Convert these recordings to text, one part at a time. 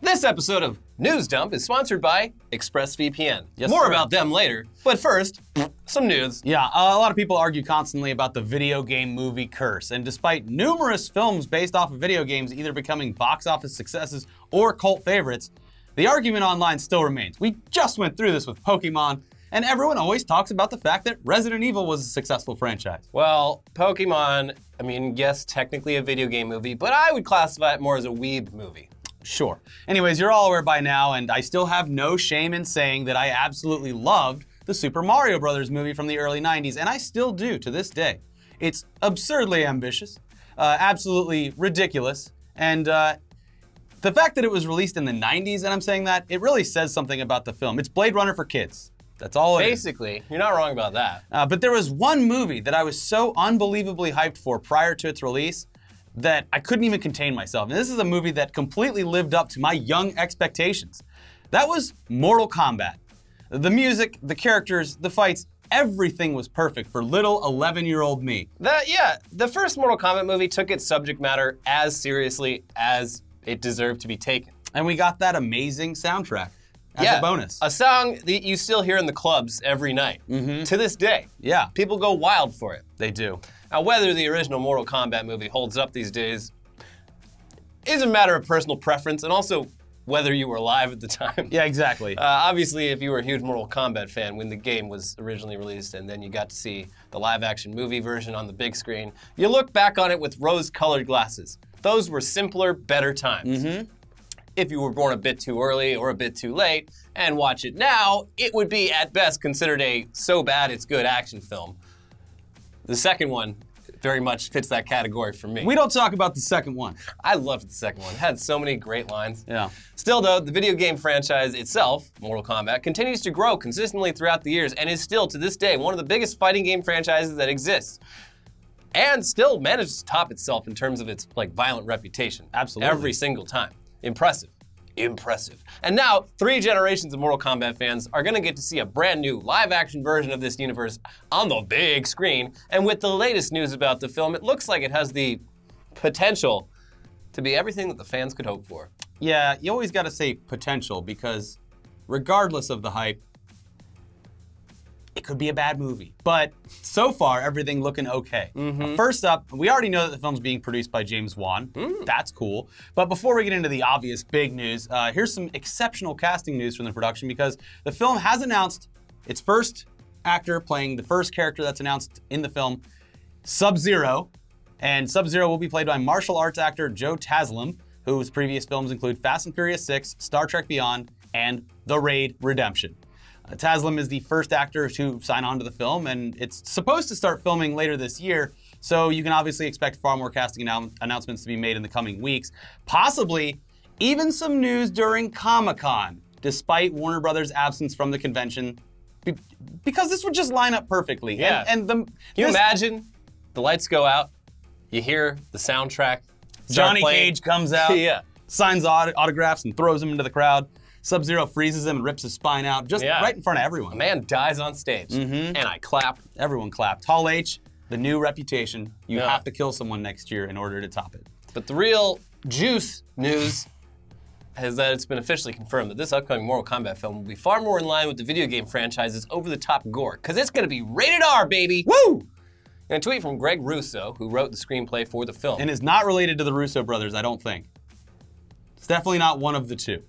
This episode of News Dump is sponsored by ExpressVPN. Yes, More sir. about them later, but first, some news. Yeah, a lot of people argue constantly about the video game movie curse, and despite numerous films based off of video games either becoming box office successes or cult favorites, the argument online still remains. We just went through this with Pokemon, and everyone always talks about the fact that Resident Evil was a successful franchise. Well, Pokemon, I mean, yes, technically a video game movie, but I would classify it more as a weeb movie. Sure. Anyways, you're all aware by now, and I still have no shame in saying that I absolutely loved the Super Mario Bros. Movie from the early 90s, and I still do to this day. It's absurdly ambitious, absolutely ridiculous, and the fact that it was released in the 90s, and I'm saying that, it really says something about the film. It's Blade Runner for kids. That's all it is. Basically, you're not wrong about that. But there was one movie that I was so unbelievably hyped for prior to its release that I couldn't even contain myself. And this is a movie that completely lived up to my young expectations. That was Mortal Kombat. The music, the characters, the fights, everything was perfect for little 11-year-old me. The first Mortal Kombat movie took its subject matter as seriously as it deserved to be taken. And we got that amazing soundtrack as a bonus. A song that you still hear in the clubs every night, to this day. Yeah, People go wild for it. they do. Now, whether the original Mortal Kombat movie holds up these days is a matter of personal preference, and also whether you were alive at the time. Yeah, exactly. Obviously, if you were a huge Mortal Kombat fan when the game was originally released and then you got to see the live-action movie version on the big screen, you look back on it with rose-colored glasses. Those were simpler, better times. If you were born a bit too early or a bit too late and watch it now, it would be at best considered a so bad it's good action film. The second one very much fits that category for me. We don't talk about the second one. I loved the second one. It had so many great lines. Yeah. Still though, the video game franchise itself, Mortal Kombat, continues to grow consistently throughout the years and is still, to this day, one of the biggest fighting game franchises that exists. And still manages to top itself in terms of its violent reputation. Absolutely. Every single time. Impressive. Impressive. And now, 3 generations of Mortal Kombat fans are gonna get to see a brand new live-action version of this universe on the big screen. And with the latest news about the film, it looks like it has the potential to be everything that the fans could hope for. Yeah, you always gotta say potential because regardless of the hype, it could be a bad movie. But so far, everything looking okay. First up, we already know that the film's being produced by James Wan. That's cool. But before we get into the obvious big news, here's some exceptional casting news from the production because the film has announced its first actor playing the first character that's announced in the film, Sub-Zero. And Sub-Zero will be played by martial arts actor Joe Taslim, whose previous films include Fast and Furious 6, Star Trek Beyond, and The Raid: Redemption. Taslim is the first actor to sign on to the film, and it's supposed to start filming later this year, so you can obviously expect far more casting announcements to be made in the coming weeks. Possibly even some news during Comic-Con, despite Warner Brothers' absence from the convention, because this would just line up perfectly. Yeah. Can you imagine? The lights go out, you hear the soundtrack, Johnny Cage comes out, Yeah. signs autographs, and throws them into the crowd. Sub-Zero freezes him and rips his spine out, just right in front of everyone. A man dies on stage, and I clap. Everyone clapped. Hall H, the new reputation. You have to kill someone next year in order to top it. But the real juice news is that it's been officially confirmed that this upcoming Mortal Kombat film will be far more in line with the video game franchise's over-the-top gore, because it's going to be rated R, baby! Woo! In a tweet from Greg Russo, who wrote the screenplay for the film. And is not related to the Russo brothers, I don't think. It's definitely not one of the two.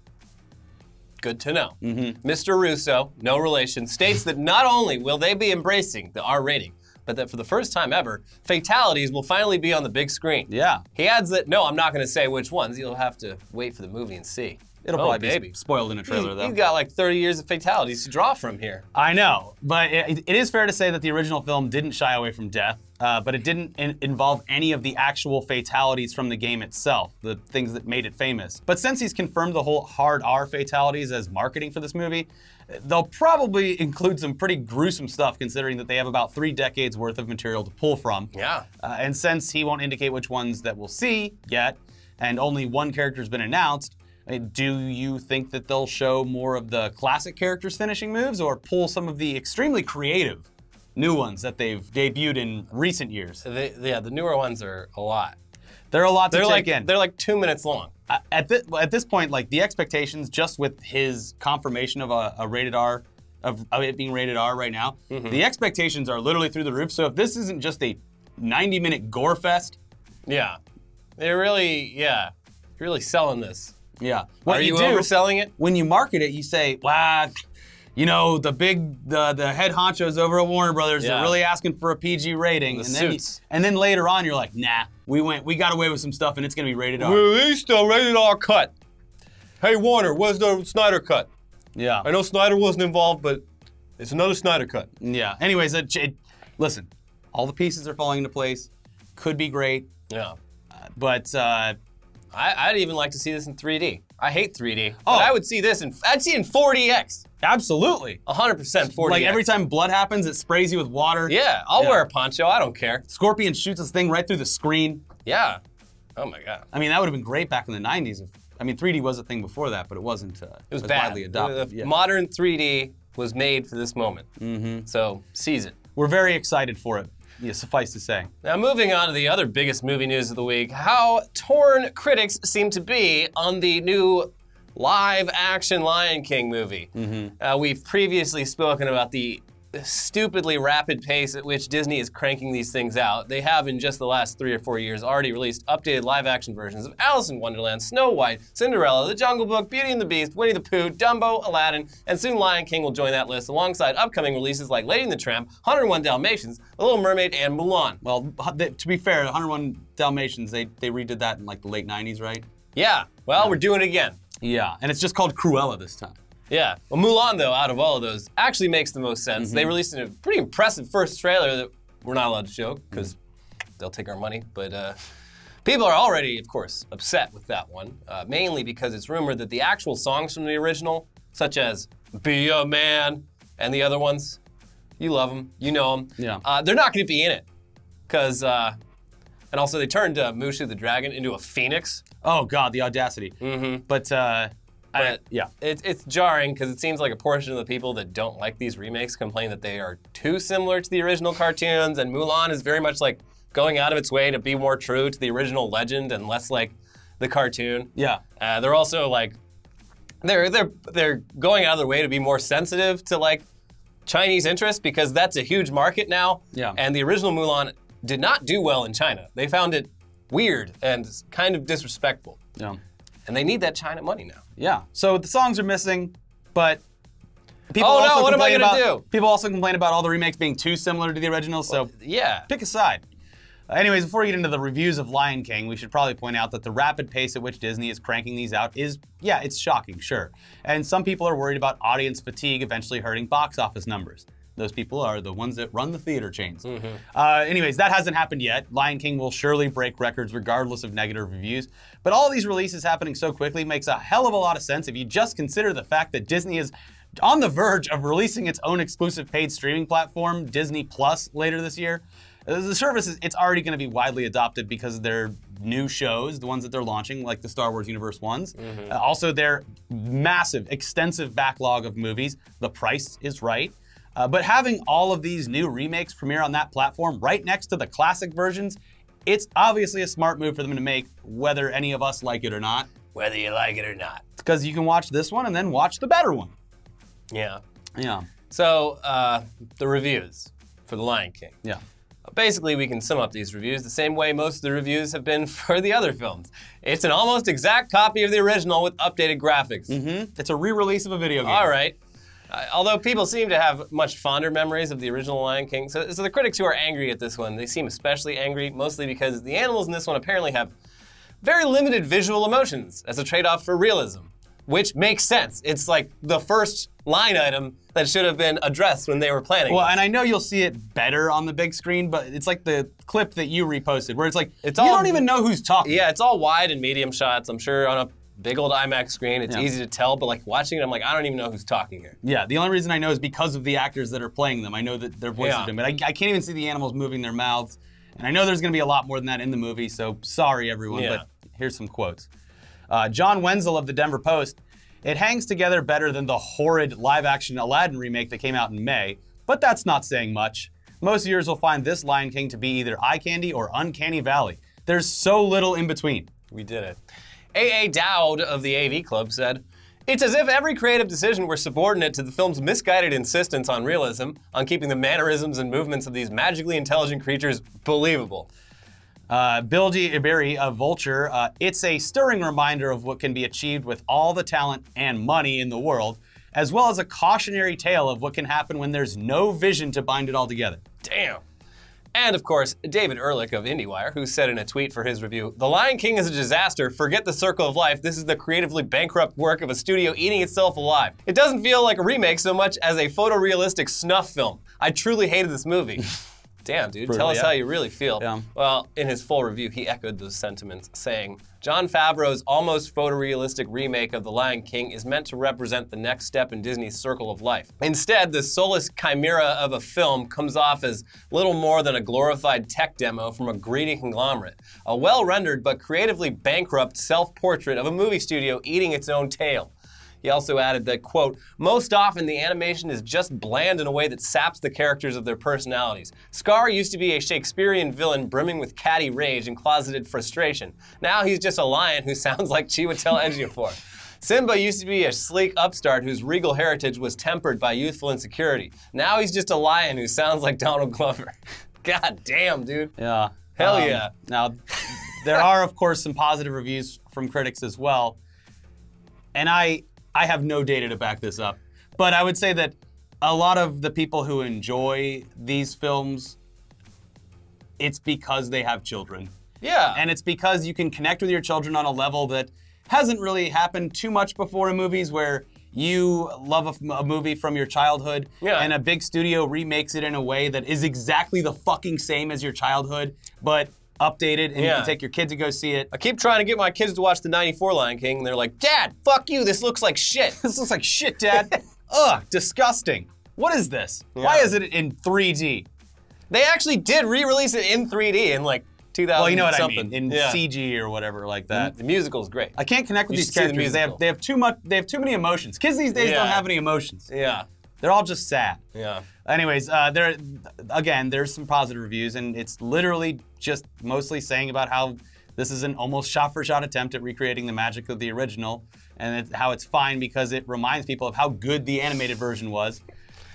Good to know. Mr. Russo, no relation, states that not only will they be embracing the R rating, but that for the first time ever, fatalities will finally be on the big screen. Yeah. He adds that, no, I'm not going to say which ones. You'll have to wait for the movie and see. It'll probably be spoiled in a trailer, though. You've got like 30 years of fatalities to draw from here. I know, but it is fair to say that the original film didn't shy away from death, but it didn't involve any of the actual fatalities from the game itself, the things that made it famous. But since he's confirmed the whole hard R fatalities as marketing for this movie, they'll probably include some pretty gruesome stuff considering that they have about 3 decades worth of material to pull from. Yeah. And since he won't indicate which ones that we'll see yet, and only one character's been announced, do you think that they'll show more of the classic characters' finishing moves or pull some of the extremely creative new ones that they've debuted in recent years? The newer ones are a lot. They're a lot to take in. They're like 2 minutes long. At this point, like the expectations, just with his confirmation of a rated R, of it being rated R right now, the expectations are literally through the roof. So if this isn't just a 90-minute gore fest, yeah, they're really selling this. Yeah, Are you overselling it? When you market it, you say, "Wow, you know the head honchos over at Warner Brothers are really asking for a PG rating." The suits. And then later on, you're like, "Nah, we got away with some stuff, and it's gonna be rated R." We released a rated R cut. Hey Warner, where's the Snyder cut? Yeah, I know Snyder wasn't involved, but it's another Snyder cut. Yeah. Anyways, listen, all the pieces are falling into place. Could be great. Yeah. But I'd even like to see this in 3D. I hate 3D. Oh, but I would see this I'd see it in 4DX. Absolutely. 100% 4DX. Like every time blood happens, it sprays you with water. Yeah, I'll wear a poncho. I don't care. Scorpion shoots this thing right through the screen. Yeah. Oh my God. I mean, that would have been great back in the 90s. I mean, 3D was a thing before that, but it wasn't. It was bad. Widely adopted. Modern 3D was made for this moment. So seize it. We're very excited for it. Yeah, suffice to say. Now, moving on to the other biggest movie news of the week, how torn critics seem to be on the new live-action Lion King movie. We've previously spoken about the stupidly rapid pace at which Disney is cranking these things out. They have, in just the last 3 or 4 years, already released updated live-action versions of Alice in Wonderland, Snow White, Cinderella, The Jungle Book, Beauty and the Beast, Winnie the Pooh, Dumbo, Aladdin, and soon Lion King will join that list alongside upcoming releases like Lady and the Tramp, 101 Dalmatians, The Little Mermaid, and Mulan. Well, to be fair, 101 Dalmatians, they redid that in like the late 90s, right? Yeah, well, we're doing it again. Yeah, and it's just called Cruella this time. Yeah. Well, Mulan, though, out of all of those, actually makes the most sense. They released a pretty impressive first trailer that we're not allowed to show because they'll take our money. But people are already, of course, upset with that one, mainly because it's rumored that the actual songs from the original, such as Be a Man and the other ones, you love them, you know them, they're not going to be in it. Because, and also they turned Mushu the Dragon into a phoenix. Oh, God, the audacity. But it's jarring because it seems like a portion of the people that don't like these remakes complain that they are too similar to the original cartoons, and Mulan is very much like going out of its way to be more true to the original legend and less like the cartoon. Yeah. They're also like they're going out of their way to be more sensitive to like Chinese interests because that's a huge market now. Yeah. And the original Mulan did not do well in China. They found it weird and kind of disrespectful. Yeah. And they need that China money now. Yeah. So the songs are missing, but people what am I gonna do? People also complain about all the remakes being too similar to the original, so yeah. Pick a side. Anyways, before we get into the reviews of Lion King, we should probably point out that the rapid pace at which Disney is cranking these out is, it's shocking, sure. And some people are worried about audience fatigue eventually hurting box office numbers. Those people are the ones that run the theater chains. Anyways, that hasn't happened yet. Lion King will surely break records regardless of negative reviews. But all these releases happening so quickly makes a hell of a lot of sense if you just consider the fact that Disney is on the verge of releasing its own exclusive paid streaming platform, Disney Plus, later this year. The service, it's already going to be widely adopted because of their new shows, the ones that they're launching, like the Star Wars Universe ones. Also, their massive, extensive backlog of movies. The price is right. But having all of these new remakes premiere on that platform right next to the classic versions, it's obviously a smart move for them to make, whether any of us like it or not. Whether you like it or not. It's because you can watch this one and then watch the better one. Yeah. Yeah. So, the reviews for The Lion King. Yeah. Basically, we can sum up these reviews the same way most of the reviews have been for the other films. It's an almost exact copy of the original with updated graphics. It's a re-release of a video game. All right. Although people seem to have much fonder memories of the original Lion King, so the critics who are angry at this one, they seem especially angry, mostly because the animals in this one apparently have very limited visual emotions as a trade-off for realism, which makes sense. It's like the first line item that should have been addressed when they were planning. Well, and I know you'll see it better on the big screen, but it's like the clip that you reposted, where it's like, you don't even know who's talking. Yeah, it's all wide and medium shots. I'm sure on a big old IMAX screen, it's easy to tell, but like watching it, I'm like, I don't even know who's talking here. Yeah, the only reason I know is because of the actors that are playing them. I know that their voices do, but I can't even see the animals moving their mouths. And I know there's gonna be a lot more than that in the movie, so sorry everyone, but here's some quotes. John Wenzel of the Denver Post, "It hangs together better than the horrid live-action Aladdin remake that came out in May, but that's not saying much. Most viewers will find this Lion King to be either eye candy or uncanny valley. There's so little in between. We did it. A.A. Dowd of the AV Club said, "It's as if every creative decision were subordinate to the film's misguided insistence on realism, on keeping the mannerisms and movements of these magically intelligent creatures believable." Bilgi Iberi of Vulture, it's a stirring reminder of what can be achieved with all the talent and money in the world, as well as a cautionary tale of what can happen when there's no vision to bind it all together. Damn. And of course, David Ehrlich of IndieWire, who said in a tweet for his review, "The Lion King is a disaster. Forget the circle of life. This is the creatively bankrupt work of a studio eating itself alive. It doesn't feel like a remake so much as a photorealistic snuff film. I truly hated this movie." Damn, dude, tell us how you really feel. Yeah. Well, in his full review, he echoed those sentiments, saying, "Jon Favreau's almost photorealistic remake of The Lion King is meant to represent the next step in Disney's circle of life. Instead, the soulless chimera of a film comes off as little more than a glorified tech demo from a greedy conglomerate, a well-rendered but creatively bankrupt self-portrait of a movie studio eating its own tail." He also added that, quote, "Most often the animation is just bland in a way that saps the characters of their personalities. Scar used to be a Shakespearean villain brimming with catty rage and closeted frustration. Now he's just a lion who sounds like Chiwetel Ejiofor. Simba used to be a sleek upstart whose regal heritage was tempered by youthful insecurity. Now he's just a lion who sounds like Donald Glover." God damn, dude. Yeah. Hell yeah. Now, there are, of course, some positive reviews from critics as well. And I have no data to back this up. But I would say that a lot of the people who enjoy these films, it's because they have children. Yeah. And it's because you can connect with your children on a level that hasn't really happened too much before in movies, where you love a movie from your childhood and a big studio remakes it in a way that is exactly the fucking same as your childhood, but updated, and you can take your kid to go see it. I keep trying to get my kids to watch the '94 Lion King, and they're like, "Dad, fuck you, this looks like shit." This looks like shit, Dad. Ugh, disgusting. What is this? Yeah. Why is it in 3D? They actually did re-release it in 3D in like 2000 Well, you know what something. I mean, in CG or whatever like that. The musical's great. I can't connect with You these should see the characters. They have too much. They have too many emotions. Kids these days don't have any emotions. Yeah. They're all just sad. Yeah. Anyways, there's some positive reviews, and it's literally just mostly saying about how this is an almost shot-for-shot attempt at recreating the magic of the original, and how it's fine because it reminds people of how good the animated version was.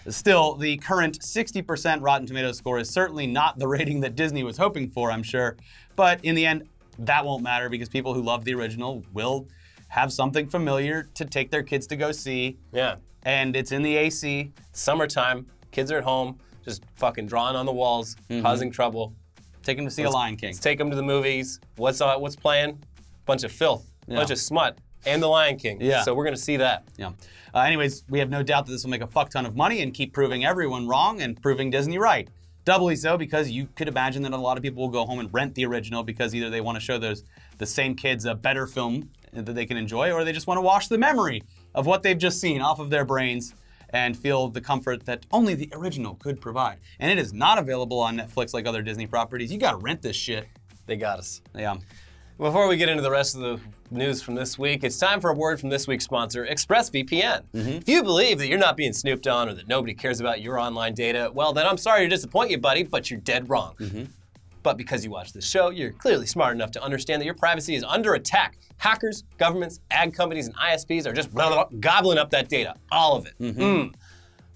Still, the current 60% Rotten Tomatoes score is certainly not the rating that Disney was hoping for, I'm sure. But in the end, that won't matter because people who love the original will have something familiar to take their kids to go see. Yeah. And it's in the AC. Summertime, kids are at home, just fucking drawing on the walls, causing trouble. Take them to see a Lion King. Let's take them to the movies. What's playing? Bunch of filth, bunch of smut, and the Lion King. Yeah. So we're gonna see that. Yeah. Anyways, we have no doubt that this will make a fuck ton of money and keep proving everyone wrong and proving Disney right. Doubly so because you could imagine that a lot of people will go home and rent the original because either they want to show the same kids a better film that they can enjoy, or they just want to wash the memory of what they've just seen off of their brains and feel the comfort that only the original could provide. And it is not available on Netflix like other Disney properties. You gotta rent this shit. They got us. Yeah. Before we get into the rest of the news from this week, it's time for a word from this week's sponsor, ExpressVPN. If you believe that you're not being snooped on or that nobody cares about your online data, well, then I'm sorry to disappoint you, buddy, but you're dead wrong. But because you watch this show, you're clearly smart enough to understand that your privacy is under attack. Hackers, governments, ad companies, and ISPs are just gobbling up that data, all of it.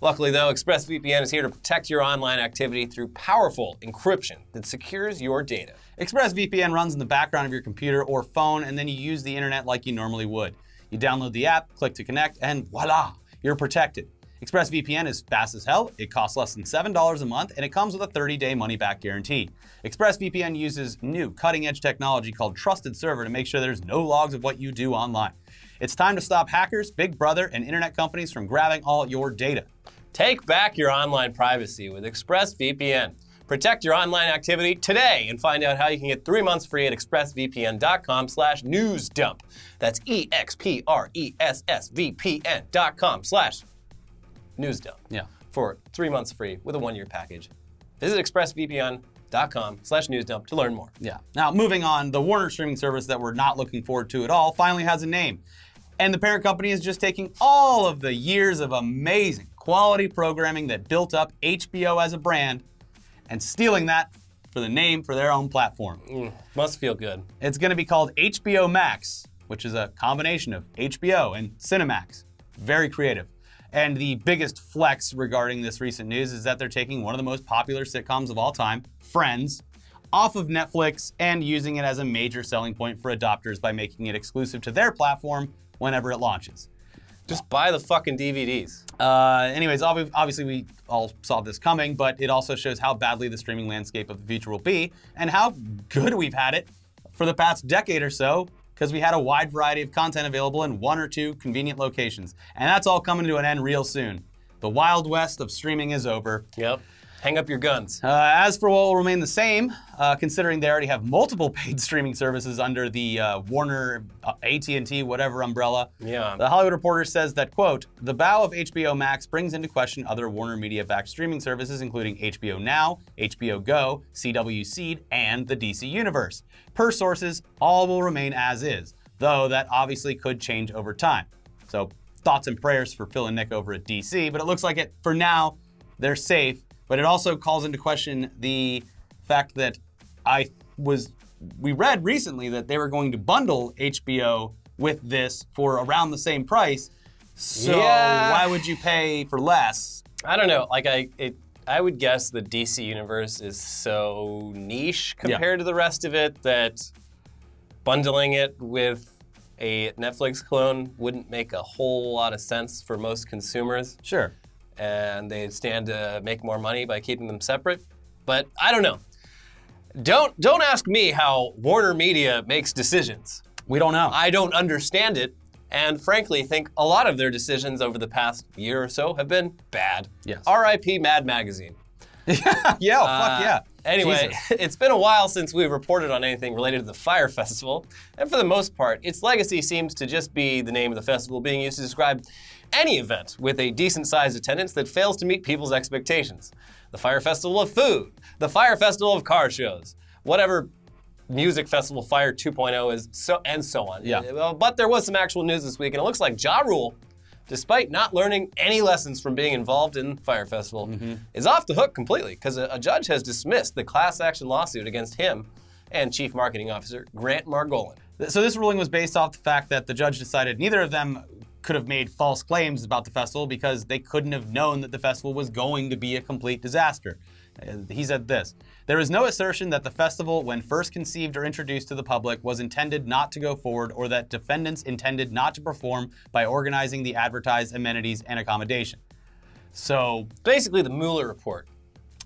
Luckily, though, ExpressVPN is here to protect your online activity through powerful encryption that secures your data. ExpressVPN runs in the background of your computer or phone, and then you use the internet like you normally would. You download the app, click to connect, and voila, you're protected. ExpressVPN is fast as hell, it costs less than $7 a month, and it comes with a 30-day money-back guarantee. ExpressVPN uses new cutting-edge technology called Trusted Server to make sure there's no logs of what you do online. It's time to stop hackers, Big Brother, and internet companies from grabbing all your data. Take back your online privacy with ExpressVPN. Protect your online activity today and find out how you can get 3 months free at expressvpn.com/newsdump. That's EXPRESSVPN.com/newsdump. Yeah. For 3 months free with a 1-year package. Visit expressvpn.com/newsdump to learn more. Yeah. Now, moving on, the Warner streaming service that we're not looking forward to at all finally has a name. And the parent company is just taking all of the years of amazing quality programming that built up HBO as a brand and stealing that for the name for their own platform. Must feel good. It's going to be called HBO Max, which is a combination of HBO and Cinemax. Very creative. And the biggest flex regarding this recent news is that they're taking one of the most popular sitcoms of all time, Friends, off of Netflix and using it as a major selling point for adopters by making it exclusive to their platform whenever it launches. Just buy the fucking DVDs. Anyways, obviously we all saw this coming, but it also shows how badly the streaming landscape of the future will be and how good we've had it for the past decade or so, because we had a wide variety of content available in one or two convenient locations. And that's all coming to an end real soon. The Wild West of streaming is over. Yep. Hang up your guns. As for what will remain the same, considering they already have multiple paid streaming services under the Warner, AT&T, whatever umbrella, Yeah. The Hollywood Reporter says that, quote, the bow of HBO Max brings into question other Warner Media-backed streaming services, including HBO Now, HBO Go, CW Seed, and the DC Universe. Per sources, all will remain as is, though that obviously could change over time. So thoughts and prayers for Phil and Nick over at DC, but it looks like it, for now, they're safe. But it also calls into question the fact that we read recently that they were going to bundle HBO with this for around the same price. So Yeah. why would you pay for less? I don't know. Like I would guess the DC universe is so niche compared to the rest of it that bundling it with a Netflix clone wouldn't make a whole lot of sense for most consumers. Sure. And they stand to make more money by keeping them separate. But I don't know. Don't ask me how Warner Media makes decisions. We don't know. I don't understand it, and frankly think a lot of their decisions over the past year or so have been bad. Yes. R.I.P. Mad Magazine. Fuck yeah. Anyway, Jesus. it's been a while since we've reported on anything related to the Fyre Festival, and for the most part, its legacy seems to just be the name of the festival being used to describe any event with a decent-sized attendance that fails to meet people's expectations. The Fyre Festival of Food, the Fyre Festival of Car Shows, whatever music festival Fyre 2.0 is, and so on. Yeah. But there was some actual news this week, and it looks like Ja Rule, despite not learning any lessons from being involved in Fyre Festival, is off the hook completely, because a judge has dismissed the class action lawsuit against him and Chief Marketing Officer Grant Margolin. So this ruling was based off the fact that the judge decided neither of them could have made false claims about the festival because they couldn't have known that the festival was going to be a complete disaster. He said this, there is no assertion that the festival, when first conceived or introduced to the public, was intended not to go forward or that defendants intended not to perform by organizing the advertised amenities and accommodation. So Basically the Mueller report.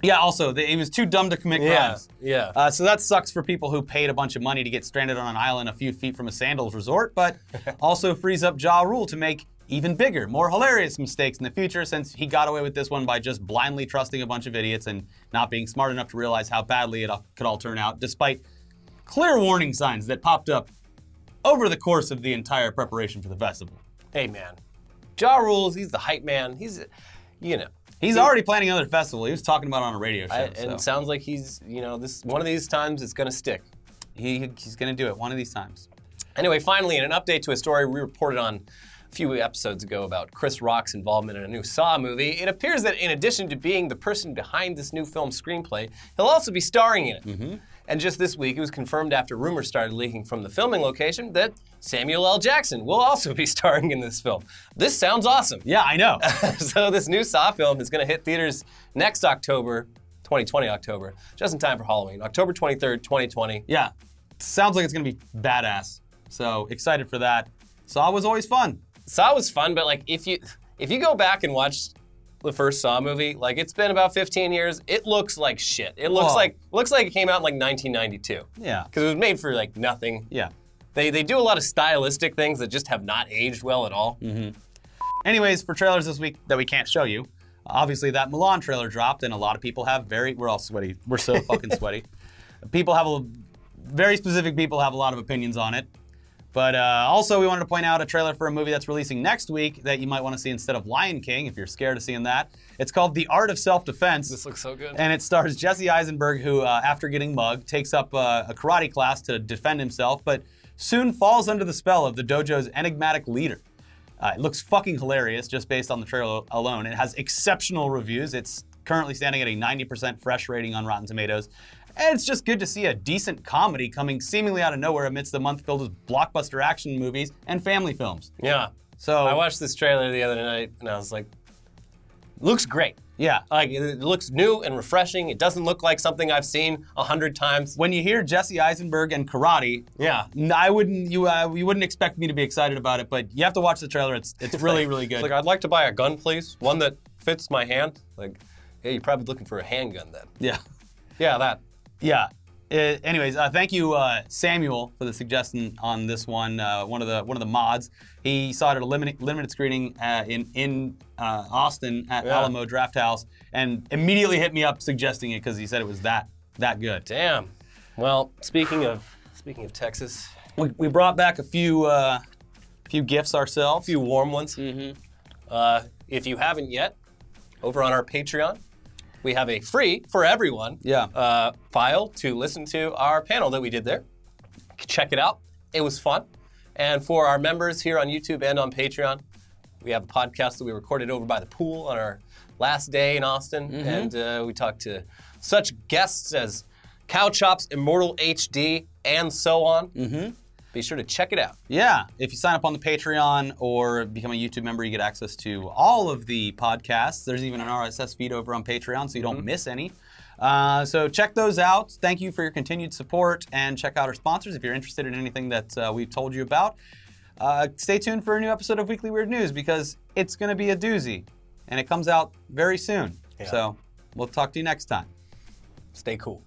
yeah, also, he was too dumb to commit crimes. Yeah. So that sucks for people who paid a bunch of money to get stranded on an island a few feet from a sandals resort, but also frees up Ja Rule to make even bigger, more hilarious mistakes in the future since he got away with this one by just blindly trusting a bunch of idiots and not being smart enough to realize how badly it could all turn out, despite clear warning signs that popped up over the course of the entire preparation for the festival. Hey man, Ja Rule, he's the hype man. He's, you know. He's already planning another festival. He was talking about it on a radio show. And it sounds like he's, this one of these times it's gonna stick. He's going to do it one of these times. Anyway, finally, in an update to a story we reported on a few episodes ago about Chris Rock's involvement in a new Saw movie, it appears that in addition to being the person behind this new film screenplay, he'll also be starring in it. And just this week, it was confirmed after rumors started leaking from the filming location that Samuel L. Jackson will also be starring in this film. This sounds awesome. Yeah, I know. So this new Saw film is gonna hit theaters next October, 2020 October, just in time for Halloween, October 23rd, 2020. Yeah, sounds like it's gonna be badass. So excited for that. Saw was always fun. Saw was fun, but like if you go back and watch the first Saw movie, like it's been about 15 years, it looks like shit. It looks like it came out in like 1992. Yeah. Because it was made for like nothing. Yeah. They do a lot of stylistic things that just have not aged well at all. Anyways, for trailers this week that we can't show you, obviously that Mulan trailer dropped, and a lot of people have we're all sweaty. We're so fucking sweaty. Very specific people have a lot of opinions on it. But also, we wanted to point out a trailer for a movie that's releasing next week that you might want to see instead of Lion King, if you're scared of seeing that. It's called The Art of Self-Defense. This looks so good. And it stars Jesse Eisenberg, who, after getting mugged, takes up a karate class to defend himself, but soon falls under the spell of the dojo's enigmatic leader. It looks fucking hilarious just based on the trailer alone. It has exceptional reviews. It's currently standing at a 90% fresh rating on Rotten Tomatoes. And it's just good to see a decent comedy coming seemingly out of nowhere amidst a month filled with blockbuster action movies and family films. Yeah. So I watched this trailer the other night, and I was like, looks great. yeah. Like, it looks new and refreshing. It doesn't look like something I've seen 100 times. When you hear Jesse Eisenberg and karate, Yeah. you wouldn't expect me to be excited about it, but you have to watch the trailer. It's really, really good. It's like, I'd like to buy a gun, please. One that fits my hand. Like, hey, you're probably looking for a handgun then. yeah. Yeah, that. Yeah. Anyways, thank you, Samuel, for the suggestion on this one. One of the mods. He saw it at a limited screening in Austin at Alamo Drafthouse, and immediately hit me up suggesting it because he said it was that good. Damn. Well, speaking of Texas, We brought back a few gifts ourselves. a few warm ones. If you haven't yet, over on our Patreon, we have a free, for everyone, file to listen to our panel that we did there. Check it out. It was fun. And for our members here on YouTube and on Patreon, we have a podcast that we recorded over by the pool on our last day in Austin. And we talked to such guests as Cow Chops, Immortal HD, and so on. Be sure to check it out. Yeah, if you sign up on the Patreon or become a YouTube member, you get access to all of the podcasts. There's even an RSS feed over on Patreon, so you don't miss any. So check those out. Thank you for your continued support, and check out our sponsors if you're interested in anything that we've told you about. Stay tuned for a new episode of Weekly Weird News because it's going to be a doozy, and it comes out very soon. Yeah. So we'll talk to you next time. Stay cool.